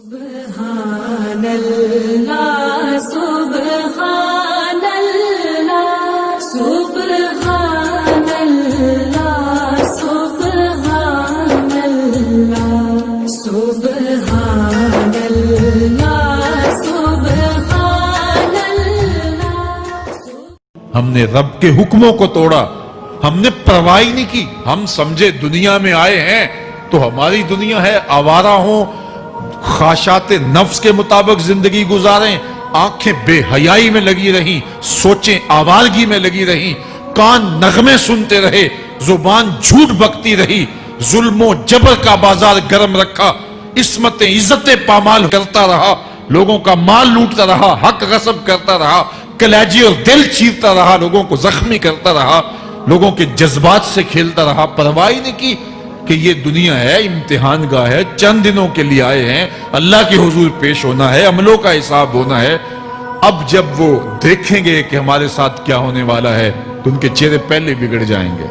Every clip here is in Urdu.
سبحان اللہ سبحان اللہ سبحان اللہ سبحان اللہ سبحان اللہ سبحان اللہ۔ ہم نے رب کے حکموں کو توڑا، ہم نے پرواہ ہی نہیں کی۔ ہم سمجھے دنیا میں آئے ہیں تو ہماری دنیا ہے، آوارہ ہوں، خواہشات نفس کے مطابق زندگی گزاریں، آنکھیں بے حیائی میں لگی رہیں، سوچیں آوارگی میں لگی رہیں، کان نغمے سنتے رہے، زبان جھوٹ بکتی رہی، ظلم و جبر کا بازار گرم رکھا، عصمت عزت پامال کرتا رہا، لوگوں کا مال لوٹتا رہا، حق غصب کرتا رہا، کلیجی اور دل چیرتا رہا، لوگوں کو زخمی کرتا رہا، لوگوں کے جذبات سے کھیلتا رہا، پرواہ نہیں کی کہ یہ دنیا ہے، امتحان گاہ ہے، چند دنوں کے لیے آئے ہیں، اللہ کے حضور پیش ہونا ہے، عملوں کا حساب ہونا ہے۔ اب جب وہ دیکھیں گے کہ ہمارے ساتھ کیا ہونے والا ہے تو ان کے چہرے پہلے بگڑ جائیں گے۔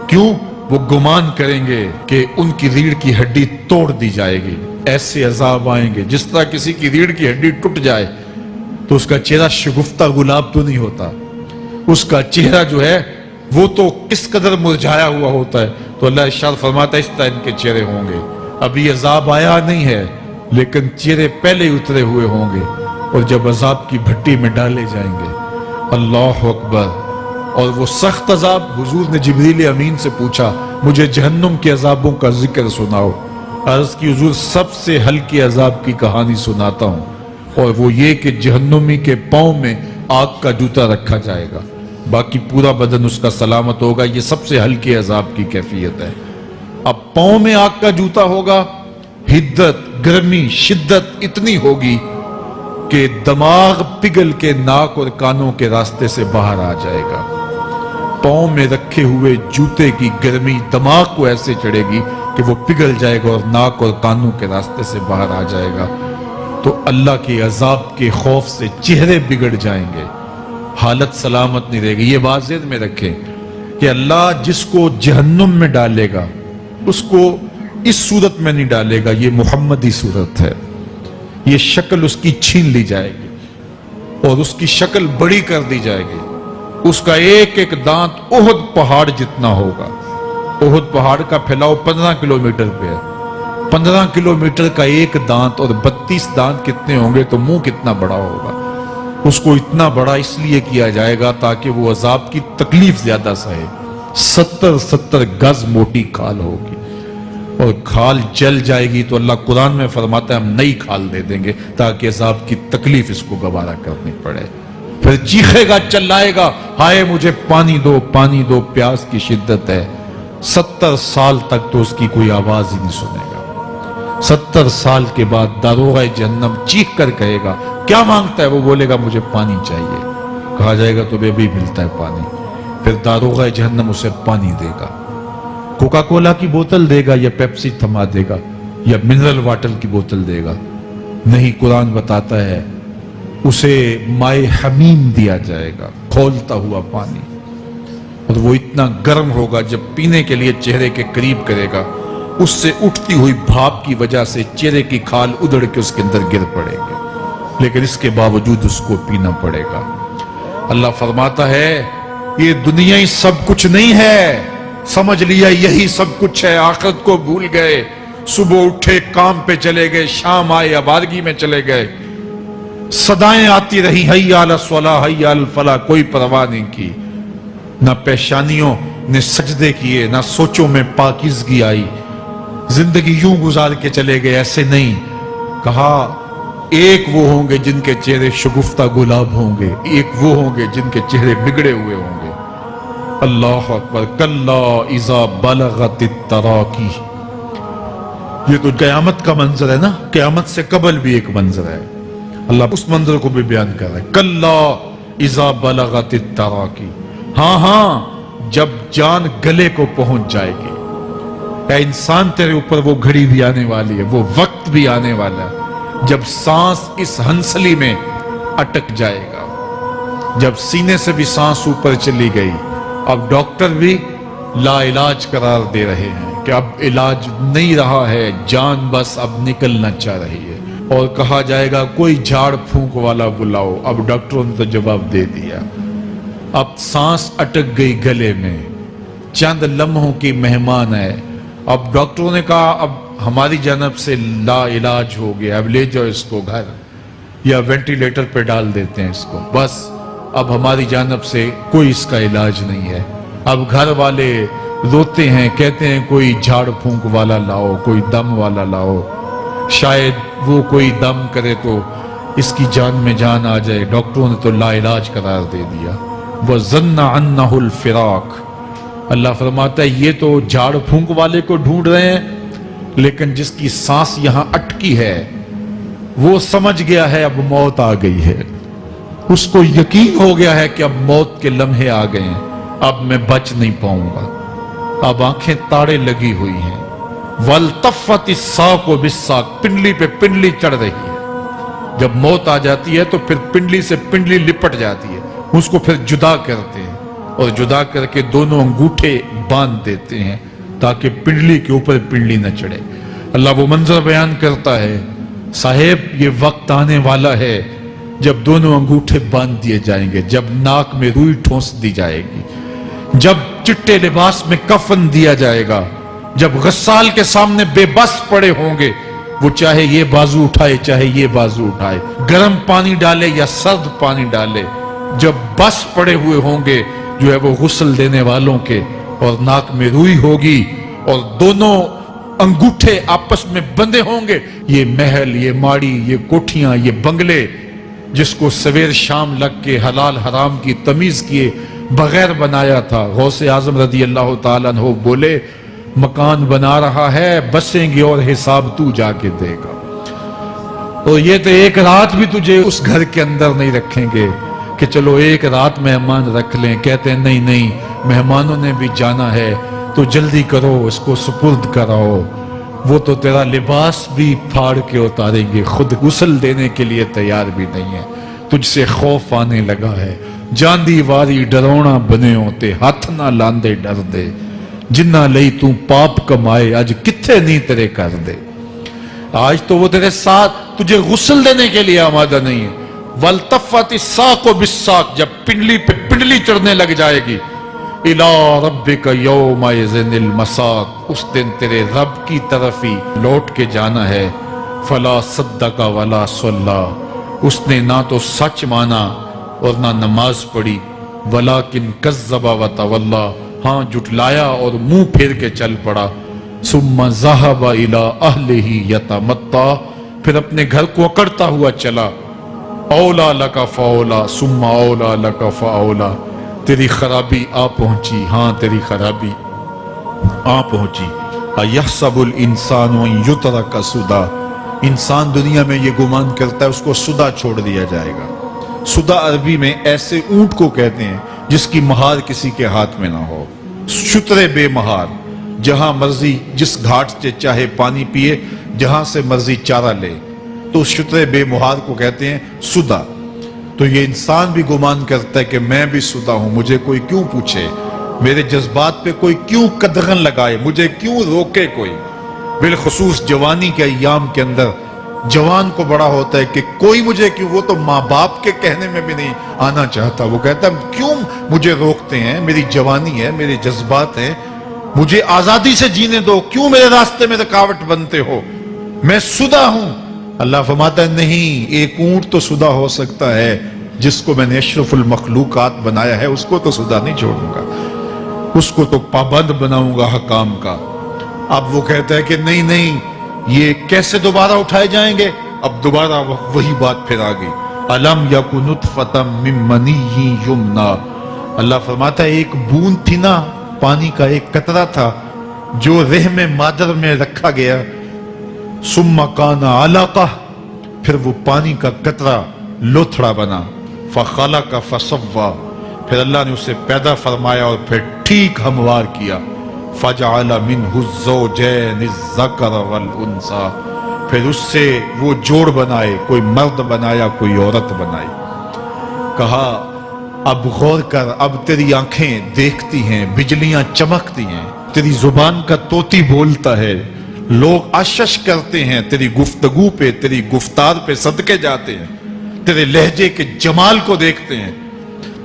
کیوں؟ وہ گمان کریں گے کہ ان کی ریڑھ کی ہڈی توڑ دی جائے گی، ایسے عذاب آئیں گے جس طرح کسی کی ریڑھ کی ہڈی ٹوٹ جائے تو اس کا چہرہ شگفتہ گلاب تو نہیں ہوتا، اس کا چہرہ جو ہے وہ تو کس قدر مرجھایا ہوا ہوتا ہے۔ تو اللہ ارشاد فرماتا ہے اس طرح ان کے چہرے ہوں گے۔ ابھی عذاب آیا نہیں ہے لیکن چہرے پہلے اترے ہوئے ہوں گے، اور جب عذاب کی بھٹی میں ڈالے جائیں گے، اللہ اکبر، اور وہ سخت عذاب، حضور نے جبریل امین سے پوچھا مجھے جہنم کے عذابوں کا ذکر سناؤ۔ عرض کی حضور سب سے ہلکے عذاب کی کہانی سناتا ہوں، اور وہ یہ کہ جہنمی کے پاؤں میں آگ کا جوتا رکھا جائے گا، باقی پورا بدن اس کا سلامت ہوگا۔ یہ سب سے ہلکے عذاب کی کیفیت ہے۔ اب پاؤں میں آگ کا جوتا ہوگا، حدت، گرمی، شدت اتنی ہوگی کہ دماغ پگھل کے ناک اور کانوں کے راستے سے باہر آ جائے گا۔ پاؤں میں رکھے ہوئے جوتے کی گرمی دماغ کو ایسے چڑھے گی کہ وہ پگھل جائے گا اور ناک اور کانوں کے راستے سے باہر آ جائے گا۔ تو اللہ کے عذاب کے خوف سے چہرے بگڑ جائیں گے، حالت سلامت نہیں رہے گی۔ یہ بات ذہن میں رکھیں کہ اللہ جس کو جہنم میں ڈالے گا اس کو اس صورت میں نہیں ڈالے گا، یہ محمدی صورت ہے، یہ شکل اس کی چھین لی جائے گی اور اس کی شکل بڑی کر دی جائے گی۔ اس کا ایک ایک دانت احد پہاڑ جتنا ہوگا۔ احد پہاڑ کا پھیلاؤ 15 کلومیٹر پہ ہے، 15 کلومیٹر کا ایک دانت، اور 32 دانت کتنے ہوں گے تو منہ کتنا بڑا ہوگا۔ اس کو اتنا بڑا اس لیے کیا جائے گا تاکہ وہ عذاب کی تکلیف زیادہ سہے۔ 70 گز موٹی کھال ہوگی، اور کھال جل جائے گی تو اللہ قرآن میں فرماتا ہے ہم نئی کھال دے دیں گے تاکہ عذاب کی تکلیف اس کو گوارا کرنی پڑے۔ پھر چیخے گا، چلائے گا، ہائے مجھے پانی دو، پانی دو، پیاس کی شدت ہے۔ 70 سال تک تو اس کی کوئی آواز ہی نہیں سنے گا۔ 70 سال کے بعد داروغہ جہنم چیخ کر کہے گا کیا مانگتا ہے؟ وہ بولے گا مجھے پانی چاہیے۔ کہا جائے گا تو بے بھی ملتا ہے پانی۔ پھر داروغہ جہنم اسے پانی دے گا، کوکا کولا کی بوتل دے گا یا پیپسی تھما دے گا یا منرل واٹر کی بوتل دے گا؟ نہیں، قرآن بتاتا ہے اسے مائے حمیم دیا جائے گا، کھولتا ہوا پانی، اور وہ اتنا گرم ہوگا جب پینے کے لیے چہرے کے قریب کرے گا اس سے اٹھتی ہوئی بھاپ کی وجہ سے چہرے کی کھال ادھڑ کے اس کے اندر گر پڑے گی، لیکن اس کے باوجود اس کو پینا پڑے گا۔ اللہ فرماتا ہے یہ دنیا ہی سب کچھ نہیں ہے، سمجھ لیا یہی سب کچھ ہے، آخرت کو بھول گئے، صبح اٹھے کام پہ چلے گئے، شام آئے آبادگی میں چلے گئے، صدائیں آتی رہی حی علی الصلاح حی علی الفلاح، کوئی پرواہ نہیں کی، نہ پیشانیوں نے سجدے کیے، نہ سوچوں میں پاکیزگی آئی، زندگی یوں گزار کے چلے گئے۔ ایسے نہیں، کہا ایک وہ ہوں گے جن کے چہرے شگفتہ گلاب ہوں گے، ایک وہ ہوں گے جن کے چہرے بگڑے ہوئے ہوں گے۔ اللہ اکبر، کلا اذا بلغت التراقی، یہ تو قیامت کا منظر ہے نا، قیامت سے قبل بھی ایک منظر ہے، اللہ اس منظر کو بھی بیان کر رہا ہے، کلا اذا بلغت التراقی، ہاں جب جان گلے کو پہنچ جائے گی، اے انسان تیرے اوپر وہ گھڑی بھی آنے والی ہے، وہ وقت بھی آنے والا ہے جب سانس اس ہنسلی میں اٹک جائے گا، جب سینے سے بھی سانس اوپر چلی گئی، اب ڈاکٹر بھی لا علاج قرار دے رہے ہیں کہ اب علاج نہیں رہا ہے، جان بس اب نکلنا چاہ رہی ہے، اور کہا جائے گا کوئی جھاڑ پھونک والا بلاؤ. اب ڈاکٹروں نے تو جواب دے دیا. اب سانس اٹک گئی گلے میں, چند لمحوں کی مہمان ہے. اب ڈاکٹروں نے کہا اب ہماری جانب سے لا علاج ہو گیا, اب لے جاؤ اس کو گھر یا وینٹیلیٹر پہ ڈال دیتے ہیں اس کو, بس اب ہماری جانب سے کوئی اس کا علاج نہیں ہے. اب گھر والے روتے ہیں, کہتے ہیں کوئی جھاڑ پھونک والا لاؤ, کوئی دم والا لاؤ, شاید وہ کوئی دم کرے تو اس کی جان میں جان آ جائے. ڈاکٹروں نے تو لا علاج قرار دے دیا. وَظَنَّ عَنَّهُ الْفِرَاقِ. اللہ فرماتا ہے یہ تو جھاڑ پھونک والے کو ڈھونڈ رہے ہیں, لیکن جس کی سانس یہاں اٹکی ہے وہ سمجھ گیا ہے اب موت آ گئی ہے. اس کو یقین ہو گیا ہے کہ اب موت کے لمحے آ گئے ہیں, اب میں بچ نہیں پاؤں گا. اب آنکھیں تاڑے لگی ہوئی ہیں. وَالْتَفَّتِ السَّاقُ بِالسَّاقِ. پنڈلی پہ پنڈلی چڑھ رہی ہے. جب موت آ جاتی ہے تو پھر پنڈلی سے پنڈلی لپٹ جاتی ہے, اس کو پھر جدا کرتے ہیں اور جدا کر کے دونوں انگوٹھے باندھ دیتے ہیں تاکہ پنڈلی کے اوپر پنڈلی نہ چڑھے. اللہ وہ منظر بیان کرتا ہے, صاحب یہ وقت آنے والا ہے جب دونوں انگوٹھے باندھ دیے جائیں گے, جب ناک میں روئی ٹھونس دی جائے گی, جب چٹے لباس میں کفن دیا جائے گا, جب غسال کے سامنے بے بس پڑے ہوں گے, وہ چاہے یہ بازو اٹھائے چاہے یہ بازو اٹھائے, گرم پانی ڈالے یا سرد پانی ڈالے, جب بس پڑے ہوئے ہوں گے جو ہے وہ غسل دینے والوں کے, اور ناک میں روئی ہوگی اور دونوں انگوٹھے آپس میں بندھے ہوں گے. یہ محل, یہ ماڑی, یہ کوٹھیاں, یہ بنگلے جس کو سویر شام لگ کے حلال حرام کی تمیز کیے بغیر بنایا تھا, غوث اعظم رضی اللہ تعالیٰ عنہ بولے مکان بنا رہا ہے, بسیں گے اور حساب تو جا کے دے گا. اور یہ تو ایک رات بھی تجھے اس گھر کے اندر نہیں رکھیں گے کہ چلو ایک رات مہمان رکھ لیں. کہتے ہیں نہیں نہیں, مہمانوں نے بھی جانا ہے تو جلدی کرو, اس کو سپرد کراؤ. وہ تو تیرا لباس بھی پھاڑ کے اتاریں گے, خود غسل دینے کے لیے تیار بھی نہیں ہے. تجھ سے خوف آنے لگا ہے, جاندی واری ڈرونا بنے ہوتے, ہاتھ نہ لاندے ڈر دے, جنہ لئی تو پاپ کمائے اج کتھے نہیں تیرے کر دے. آج تو وہ تیرے ساتھ تجھے غسل دینے کے لیے آمادہ نہیں ہے. وَالْتَفَّتِ السَّاقُ بِالسَّاقِ. جب پنڈلی پہ پنڈلی چڑھنے لگ جائے گی, إِلَىٰ رَبِّكَ يَوْمَئِذٍ الْمَسَاقُ. اس دن تیرے رب کی طرف ہی لوٹ کے جانا ہے. فَلَا صَدَّقَ وَلَا صَلَّىٰ. اس نے نہ تو سچ مانا اور نہ نماز پڑھی. وَلَٰكِنْ كَذَّبَ وَتَوَلَّىٰ. ہاں جھٹلایا اور منہ پھیر کے چل پڑا. ثُمَّ ذَهَبَ إِلَىٰ أَهْلِهِ يَتَمَطَّىٰ. پھر اپنے گھر کو اکڑتا ہوا چلا. اولا لکا فاولا ثم اولا لکا فاولا. تیری خرابی آ پہنچی, ہاں تیری خرابی آ پہنچی. ایحسب الانسان ان یترک سدی. انسان دنیا میں یہ گمان کرتا ہے اس کو سدا چھوڑ دیا جائے گا. سدا عربی میں ایسے اونٹ کو کہتے ہیں جس کی مہار کسی کے ہاتھ میں نہ ہو. شترے بے مہار, جہاں مرضی جس گھاٹ سے چاہے پانی پیے, جہاں سے مرضی چارہ لے, تو اس شترے بے مہار کو کہتے ہیں سدا. تو یہ انسان بھی گمان کرتا ہے کہ میں بھی سدا ہوں, مجھے کوئی کیوں پوچھے, میرے جذبات پہ کوئی کیوں قدغن لگائے, مجھے کیوں روکے کوئی. بالخصوص جوانی کے ایام کے اندر جوان کو بڑا ہوتا ہے کہ کوئی مجھے کیوں, وہ تو ماں باپ کے کہنے میں بھی نہیں آنا چاہتا. وہ کہتا ہے کیوں مجھے روکتے ہیں, میری جوانی ہے, میرے جذبات ہیں, مجھے آزادی سے جینے دو, کیوں میرے راستے میں رکاوٹ بنتے ہو, میں سدا ہوں. اللہ فرماتا ہے نہیں, ایک اونٹ تو سدا ہو سکتا ہے جس کو میں نے اشرف المخلوقات بنایا ہے, اس کو تو سدا نہیں چھوڑوں گا, اس کو تو پابند بناؤں گا حکام کا. اب وہ کہتا ہے کہ نہیں نہیں, یہ کیسے دوبارہ اٹھائے جائیں گے. اب دوبارہ وہی بات پھر آ گئی. الم یکن نطفۃ من منی یمنی. اللہ فرماتا ہے ایک بوند تھی نا, پانی کا ایک قطرہ تھا جو رحم مادر میں رکھا گیا. ثم کان علقہ. پھر وہ پانی کا قطرہ لوتھڑا بنا. فخلق فسوی. پھر اللہ نے اسے پیدا فرمایا اور پھر ٹھیک ہموار کیا. فجعل منہ الزوجین الذکر والانثی. پھر اس سے وہ جوڑ بنائے, کوئی مرد بنایا کوئی عورت بنائی. کہا اب غور کر, اب تیری آنکھیں دیکھتی ہیں, بجلیاں چمکتی ہیں, تیری زبان کا طوطی بولتا ہے, لوگ آشش کرتے ہیں تیری گفتگو پہ، تیری گفتار پہ صدقے جاتے ہیں، تیرے لہجے کے جمال کو دیکھتے ہیں،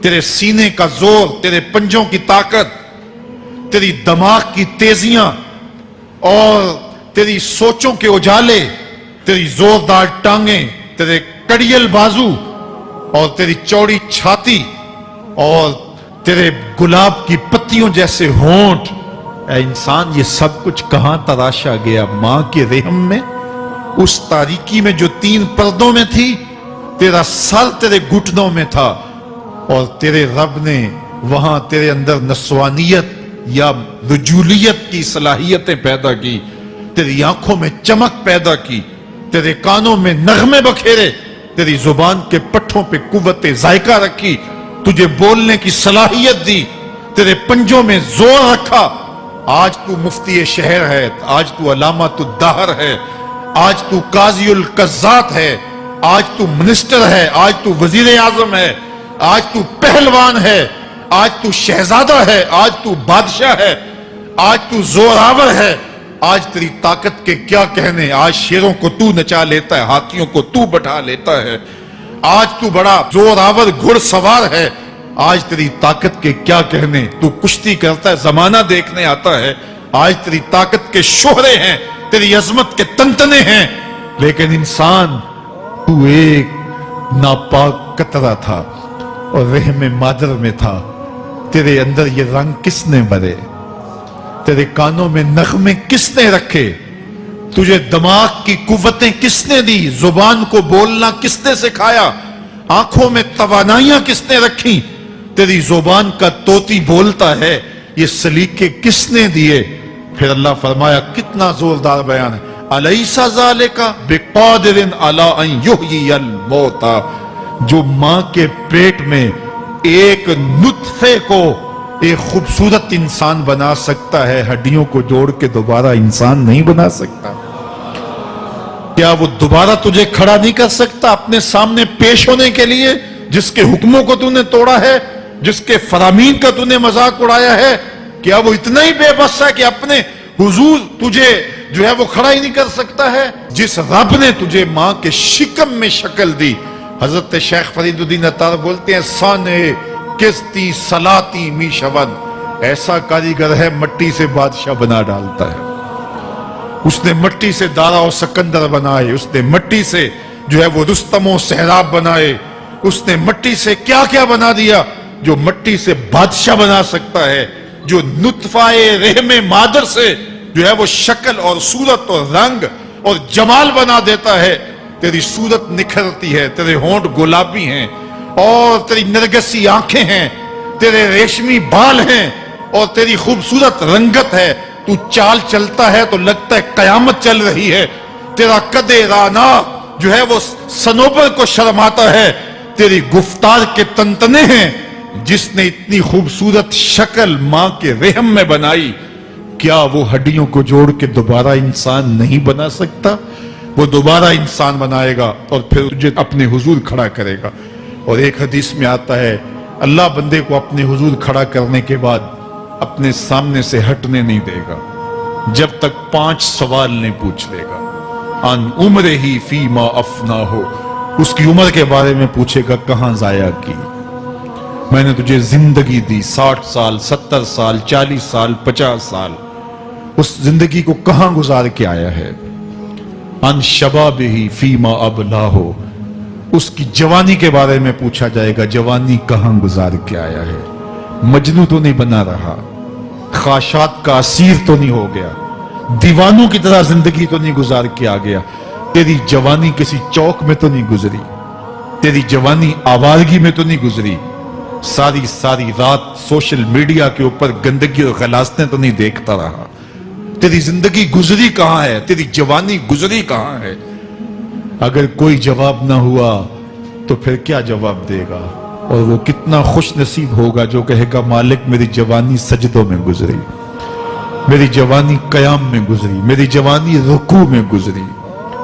تیرے سینے کا زور، تیرے پنجوں کی طاقت، تیری دماغ کی تیزیاں اور تیری سوچوں کے اجالے، تیری زوردار ٹانگیں، تیرے کڑیل بازو اور تیری چوڑی چھاتی اور تیرے گلاب کی پتیوں جیسے ہونٹ۔ اے انسان، یہ سب کچھ کہاں تراشا گیا؟ ماں کے رحم میں، اس تاریکی میں جو 3 پردوں میں تھی۔ تیرا سر تیرے گھٹنوں میں تھا اور تیرے رب نے وہاں تیرے اندر نسوانیت یا رجولیت کی صلاحیتیں پیدا کی، تیری آنکھوں میں چمک پیدا کی، تیرے کانوں میں نغمے بکھیرے، تیری زبان کے پٹھوں پہ قوت ذائقہ رکھی، تجھے بولنے کی صلاحیت دی، تیرے پنجوں میں زور رکھا۔ آج تو مفتی شہر ہے، آج تو علامۃ الدہر ہے، آج تو قاضی القضات ہے، آج تو منسٹر ہے، آج تو وزیر اعظم ہے، آج تو پہلوان ہے، آج تو شہزادہ ہے، آج تو بادشاہ ہے، آج تو زوراور ہے۔ آج تیری طاقت کے کیا کہنے؟ آج شیروں کو تو نچا لیتا ہے، ہاتھیوں کو تو بٹھا لیتا ہے، آج تو بڑا زوراور گھڑ سوار ہے۔ آج تیری طاقت کے کیا کہنے؟ تو کشتی کرتا ہے، زمانہ دیکھنے آتا ہے۔ آج تیری طاقت کے شوہرے ہیں، تیری عظمت کے تنتنے ہیں، لیکن انسان تو ایک ناپاک قطرہ تھا اور رحم مادر میں تھا۔ تیرے اندر یہ رنگ کس نے بھرے؟ تیرے کانوں میں نغمے کس نے رکھے؟ تجھے دماغ کی قوتیں کس نے دی؟ زبان کو بولنا کس نے سکھایا؟ آنکھوں میں توانائیاں کس نے رکھی؟ تیری زبان کا طوطی بولتا ہے، یہ سلیقے کس نے دیے؟ پھر اللہ فرمایا، کتنا زوردار بیان ہے، الیس ذالک بقادر علی ان یحیی الموتى۔ جو ماں کے پیٹ میں ایک نطفے کو ایک خوبصورت انسان بنا سکتا ہے، ہڈیوں کو جوڑ کے دوبارہ انسان نہیں بنا سکتا؟ کیا وہ دوبارہ تجھے کھڑا نہیں کر سکتا اپنے سامنے پیش ہونے کے لیے؟ جس کے حکموں کو تو نے توڑا ہے، جس کے فرامین کا تو نے مذاق اڑایا ہے، کیا وہ اتنا ہی بے بس ہے کہ اپنے حضور تجھے جو ہے وہ کھڑا ہی نہیں کر سکتا ہے؟ جس رب نے تجھے ماں کے شکم میں شکل دی، حضرت شیخ فرید الدین عطار بولتے ہیں، سانے کستی سلاتی می شود، ایسا کاریگر ہے مٹی سے بادشاہ بنا ڈالتا ہے۔ اس نے مٹی سے دارا و سکندر بنائے، اس نے مٹی سے جو ہے وہ رستم و سہراب بنائے، اس نے مٹی سے کیا کیا بنا دیا جو مٹی سے بادشاہ بنا سکتا ہے، جو نطفہ رحم مادر سے جو ہے وہ شکل اور صورت اور رنگ اور جمال بنا دیتا ہے۔ تیری صورت نکھرتی ہے، تیرے ہونٹ گلابی ہیں اور تیری نرگسی آنکھیں ہیں، تیرے ریشمی بال ہیں اور تیری خوبصورت رنگت ہے۔ تو چال چلتا ہے تو لگتا ہے قیامت چل رہی ہے۔ تیرا قد رانا جو ہے وہ صنوبر کو شرماتا ہے۔ تیری گفتار کے تنتنے ہیں۔ جس نے اتنی خوبصورت شکل ماں کے رحم میں بنائی، کیا وہ ہڈیوں کو جوڑ کے دوبارہ انسان نہیں بنا سکتا؟ وہ دوبارہ انسان بنائے گا اور پھر تجھے اپنے حضور کھڑا کرے گا۔ اور ایک حدیث میں آتا ہے، اللہ بندے کو اپنے حضور کھڑا کرنے کے بعد اپنے سامنے سے ہٹنے نہیں دے گا جب تک 5 سوال نہیں پوچھ لے گا۔ ان عمرہ ہی فیما افنا ہو، اس کی عمر کے بارے میں پوچھے گا، کہاں ضائع کی؟ میں نے تجھے زندگی دی، 60 سال 70 سال 40 سال 50 سال، اس زندگی کو کہاں گزار کے آیا ہے؟ ان شبابہ فیما ابلا ہو، اس کی جوانی کے بارے میں پوچھا جائے گا، جوانی کہاں گزار کے آیا ہے؟ مجنوں تو نہیں بنا رہا، خواہشات کا اسیر تو نہیں ہو گیا، دیوانوں کی طرح زندگی تو نہیں گزار کے آ گیا؟ تیری جوانی کسی چوک میں تو نہیں گزری، تیری جوانی آوارگی میں تو نہیں گزری، ساری رات سوشل میڈیا کے اوپر گندگی اور غلاظتیں تو نہیں دیکھتا رہا؟ تیری زندگی گزری کہاں ہے؟ تیری جوانی گزری کہاں ہے؟ اگر کوئی جواب نہ ہوا تو پھر کیا جواب دے گا؟ اور وہ کتنا خوش نصیب ہوگا جو کہے گا، مالک میری جوانی سجدوں میں گزری، میری جوانی قیام میں گزری، میری جوانی رکوع میں گزری۔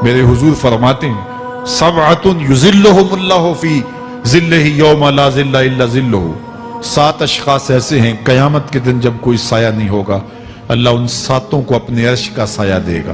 میرے حضور فرماتے ہیں، سبعۃ یظلھم اللہ فی ظلہ یوم لا ظل الا ظلہ، 7 اشخاص ایسے ہیں قیامت کے دن جب کوئی سایہ نہیں ہوگا، اللہ ان 7 کو اپنے عرش کا سایہ دے گا۔